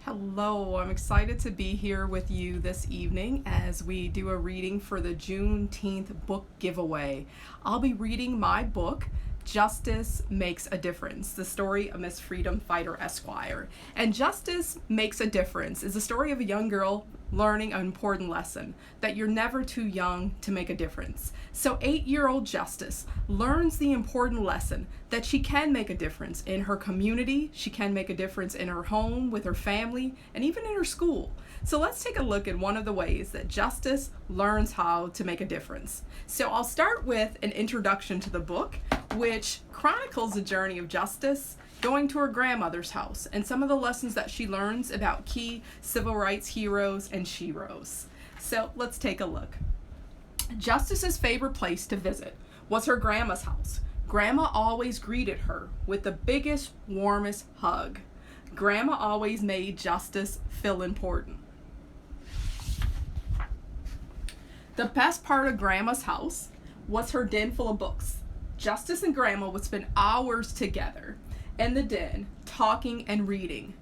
Hello, I'm excited to be here with you this evening as we do a reading for the Juneteenth book giveaway. I'll be reading my book, Justice Makes a Difference, the story of Miss Freedom Fighter Esquire. And Justice Makes a Difference is the story of a young girl learning an important lesson, that you're never too young to make a difference. So 8-year-old Justice learns the important lesson that she can make a difference in her community, she can make a difference in her home, with her family, and even in her school. So let's take a look at one of the ways that Justice learns how to make a difference. So I'll start with an introduction to the book, which chronicles the journey of Justice going to her grandmother's house and some of the lessons that she learns about key civil rights heroes and sheroes. So let's take a look. Justice's favorite place to visit was her grandma's house. Grandma always greeted her with the biggest, warmest hug. Grandma always made Justice feel important. The best part of Grandma's house was her den full of books. Justice and Grandma would spend hours together in the den, talking and reading.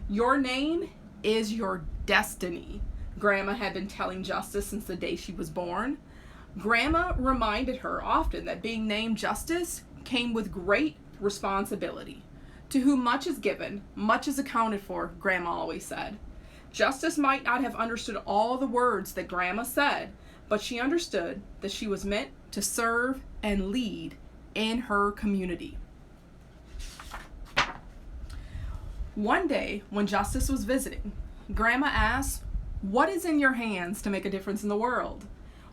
Your name is your destiny, Grandma had been telling Justice since the day she was born. Grandma reminded her often that being named Justice came with great responsibility. To whom much is given, much is accounted for, Grandma always said. Justice might not have understood all the words that Grandma said, but she understood that she was meant to serve and lead in her community. One day, when Justice was visiting, Grandma asked, "What is in your hands to make a difference in the world?"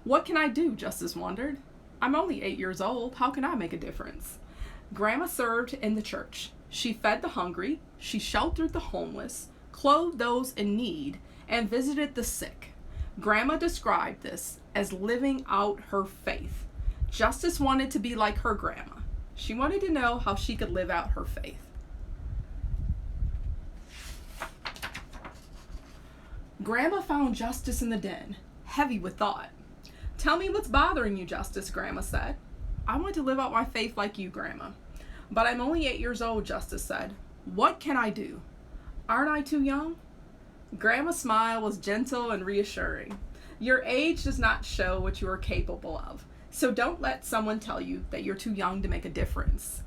"What can I do?" Justice wondered. "I'm only 8 years old. How can I make a difference?" Grandma served in the church. She fed the hungry, she sheltered the homeless, clothed those in need, and visited the sick. Grandma described this as living out her faith. Justice wanted to be like her grandma. She wanted to know how she could live out her faith. Grandma found Justice in the den, heavy with thought. "Tell me what's bothering you, Justice," Grandma said. "I want to live out my faith like you, Grandma." "But I'm only 8 years old," Justice said. "What can I do?" "Aren't I too young?" Grandma's smile was gentle and reassuring. "Your age does not show what you are capable of, so don't let someone tell you that you're too young to make a difference."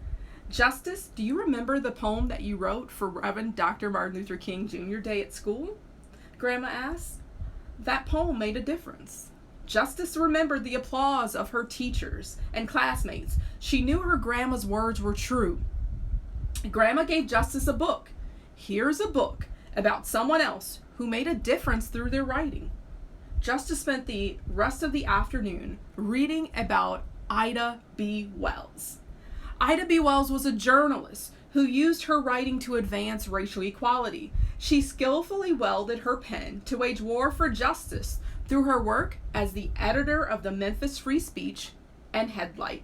"Justice, do you remember the poem that you wrote for Reverend Dr. Martin Luther King Jr. Day at school?" Grandma asked. That poem made a difference. Justice remembered the applause of her teachers and classmates. She knew her grandma's words were true. Grandma gave Justice a book. Here's a book about someone else who made a difference through their writing. Justice spent the rest of the afternoon reading about Ida B. Wells. Ida B. Wells was a journalist who used her writing to advance racial equality. She skillfully wielded her pen to wage war for justice through her work as the editor of the Memphis Free Speech and Headlight.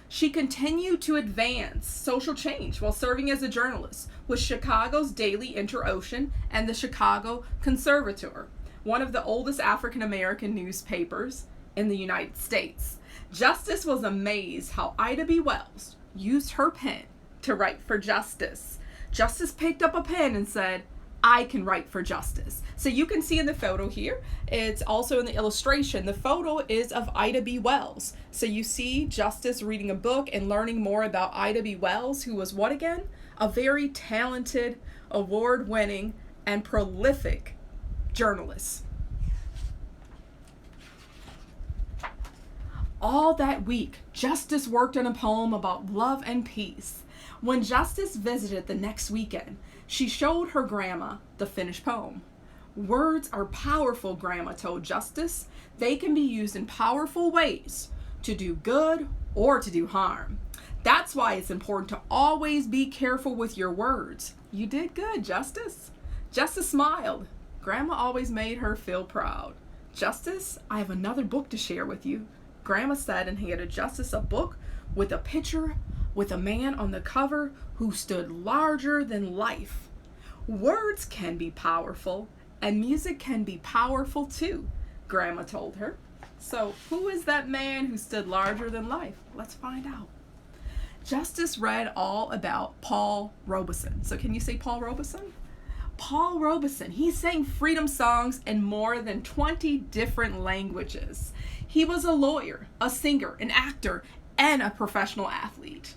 She continued to advance social change while serving as a journalist with Chicago's Daily Inter-Ocean and the Chicago Conservator, one of the oldest African American newspapers in the United States. Justice was amazed how Ida B. Wells used her pen to write for justice. Justice picked up a pen and said, "I can write for justice." So you can see in the photo here, it's also in the illustration, the photo is of Ida B. Wells. So you see Justice reading a book and learning more about Ida B. Wells, who was what again? A very talented, award-winning, and prolific journalist. All that week, Justice worked on a poem about love and peace. When Justice visited the next weekend, she showed her grandma the finished poem. "Words are powerful," Grandma told Justice. "They can be used in powerful ways to do good or to do harm. That's why it's important to always be careful with your words." "You did good, Justice." Justice smiled. Grandma always made her feel proud. "Justice, I have another book to share with you." Grandma said and handed Justice a book with a picture with a man on the cover who stood larger than life. "Words can be powerful, and music can be powerful too," Grandma told her. So who is that man who stood larger than life? Let's find out. Justice read all about Paul Robeson. So can you say Paul Robeson? Paul Robeson, he sang freedom songs in more than 20 different languages. He was a lawyer, a singer, an actor, and a professional athlete.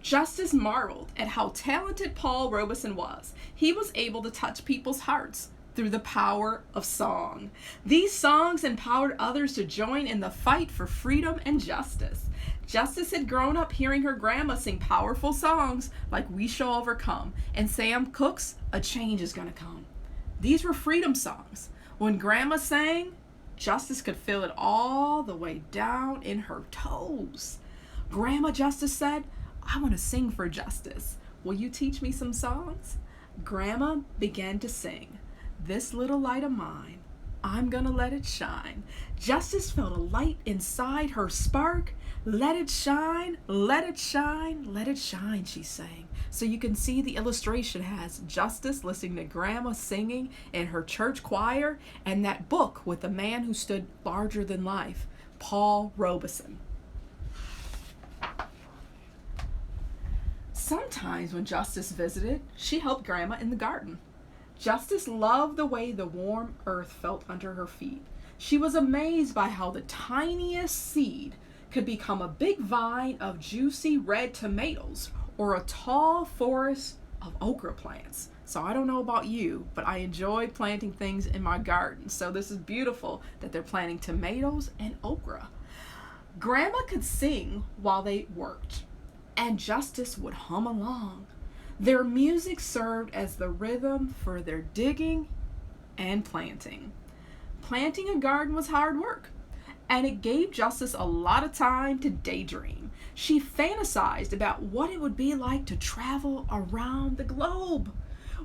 Justice marveled at how talented Paul Robeson was. He was able to touch people's hearts through the power of song. These songs empowered others to join in the fight for freedom and justice. Justice had grown up hearing her grandma sing powerful songs like We Shall Overcome and Sam Cooke's A Change Is Gonna Come. These were freedom songs. When grandma sang, Justice could feel it all the way down in her toes. Grandma Justice said, I want to sing for justice. Will you teach me some songs? Grandma began to sing, This little light of mine, I'm gonna let it shine. Justice felt a light inside her spark. Let it shine, let it shine, let it shine, she sang. So you can see the illustration has Justice listening to Grandma singing in her church choir, and that book with the man who stood larger than life, Paul Robeson. Sometimes when Justice visited, she helped Grandma in the garden. Justice loved the way the warm earth felt under her feet. She was amazed by how the tiniest seed could become a big vine of juicy red tomatoes or a tall forest of okra plants. So I don't know about you, but I enjoy planting things in my garden. So this is beautiful that they're planting tomatoes and okra. Grandma could sing while they worked, and Justice would hum along. Their music served as the rhythm for their digging and planting. Planting a garden was hard work, and it gave Justice a lot of time to daydream. She fantasized about what it would be like to travel around the globe.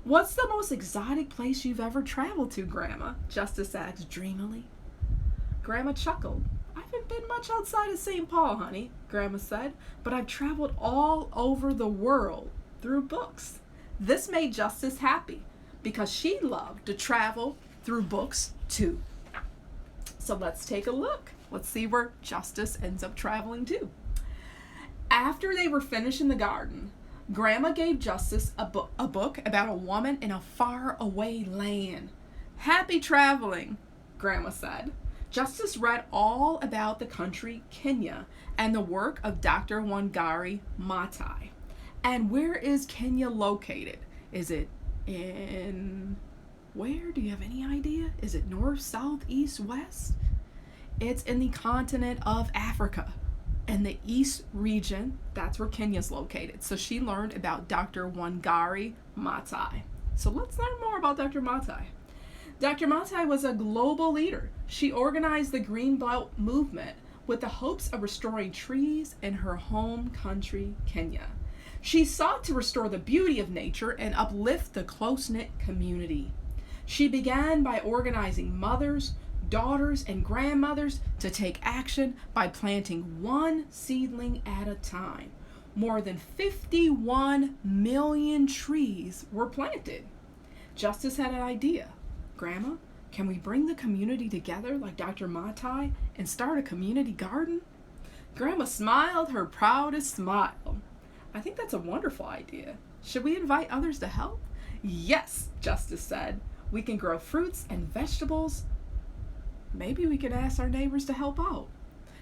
What's the most exotic place you've ever traveled to, Grandma? Justice asked dreamily. Grandma chuckled. I haven't been much outside of St. Paul, honey, Grandma said, but I've traveled all over the world through books. This made Justice happy because she loved to travel through books too. So let's take a look. Let's see where Justice ends up traveling to. After they were finished in the garden, Grandma gave Justice a book about a woman in a faraway land. Happy traveling, Grandma said. Justice read all about the country Kenya and the work of Dr. Wangari Maathai. And where is Kenya located? Is it in where? Do you have any idea? Is it north, south, east, west? It's in the continent of Africa. In the east region, that's where Kenya's located. So she learned about Dr. Wangari Maathai. So let's learn more about Dr. Maathai. Dr. Maathai was a global leader. She organized the Green Belt movement with the hopes of restoring trees in her home country, Kenya. She sought to restore the beauty of nature and uplift the close-knit community. She began by organizing mothers, daughters, and grandmothers to take action by planting one seedling at a time. More than 51 million trees were planted. Justice had an idea. Grandma, can we bring the community together like Dr. Maathai and start a community garden? Grandma smiled her proudest smile. I think that's a wonderful idea. Should we invite others to help? Yes, Justice said. We can grow fruits and vegetables. Maybe we could ask our neighbors to help out.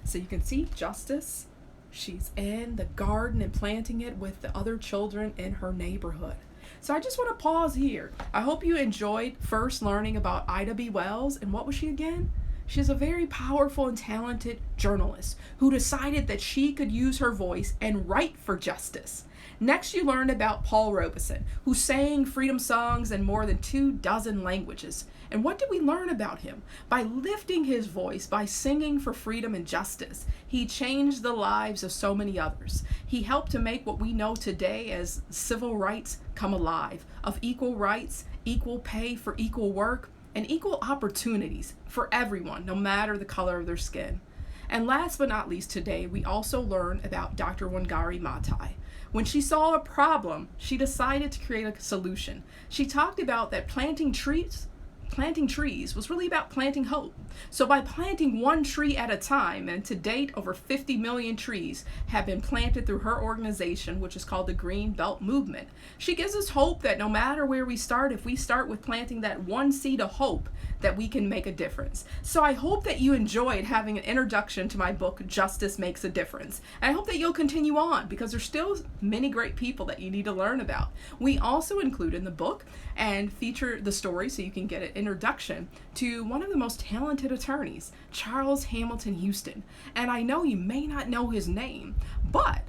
So you can see Justice, she's in the garden and planting it with the other children in her neighborhood. So I just want to pause here. I hope you enjoyed first learning about Ida B. Wells. And what was she again? She's a very powerful and talented journalist who decided that she could use her voice and write for justice. Next, you learned about Paul Robeson, who sang freedom songs in more than 24 languages. And what did we learn about him? By lifting his voice, by singing for freedom and justice, he changed the lives of so many others. He helped to make what we know today as civil rights come alive, of equal rights, equal pay for equal work, and equal opportunities for everyone, no matter the color of their skin. And last but not least today, we also learned about Dr. Wangari Maathai. When she saw a problem, she decided to create a solution. She talked about that planting trees planting trees was really about planting hope. So by planting one tree at a time, and to date over 50 million trees have been planted through her organization, which is called the Green Belt Movement, she gives us hope that no matter where we start, if we start with planting that one seed of hope, that we can make a difference. So I hope that you enjoyed having an introduction to my book, Justice Makes a Difference. And I hope that you'll continue on, because there's still many great people that you need to learn about. We also include in the book and feature the story so you can get an introduction to one of the most talented attorneys, Charles Hamilton Houston. And I know you may not know his name, but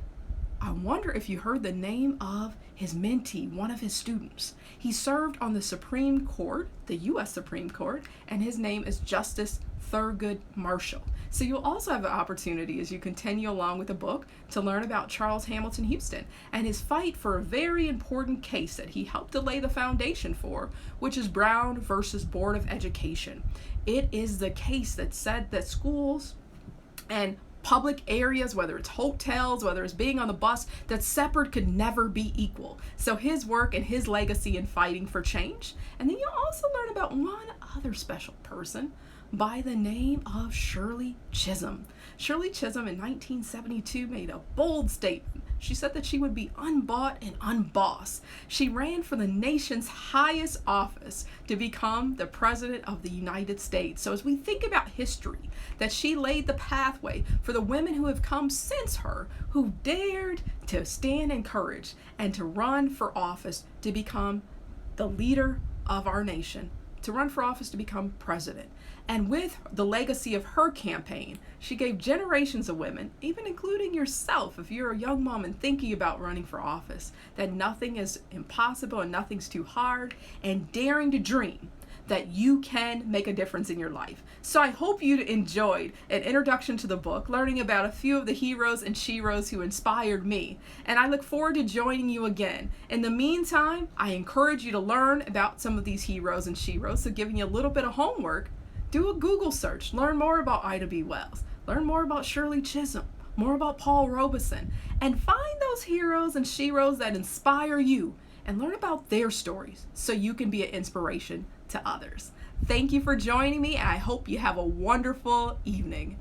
I wonder if you heard the name of his mentee, one of his students. He served on the Supreme Court, the U.S. Supreme Court, and his name is Justice Thurgood Marshall. So you'll also have an opportunity as you continue along with the book to learn about Charles Hamilton Houston and his fight for a very important case that he helped to lay the foundation for, which is Brown versus Board of Education. It is the case that said that schools and public areas, whether it's hotels, whether it's being on the bus, that separate could never be equal. So his work and his legacy in fighting for change. And then you'll also learn about one other special person by the name of Shirley Chisholm. Shirley Chisholm in 1972 made a bold statement. She said that she would be unbought and unbossed. She ran for the nation's highest office to become the President of the United States. So as we think about history, that she laid the pathway for the women who have come since her, who dared to stand in courage and to run for office to become the leader of our nation, to run for office to become president. And with the legacy of her campaign, she gave generations of women, even including yourself, if you're a young mom and thinking about running for office, that nothing is impossible and nothing's too hard, and daring to dream that you can make a difference in your life. So I hope you enjoyed an introduction to the book, learning about a few of the heroes and sheroes who inspired me. And I look forward to joining you again. In the meantime, I encourage you to learn about some of these heroes and sheroes. So giving you a little bit of homework, do a Google search, learn more about Ida B. Wells, learn more about Shirley Chisholm, more about Paul Robeson, and find those heroes and sheroes that inspire you and learn about their stories so you can be an inspiration to others. Thank you for joining me, and I hope you have a wonderful evening.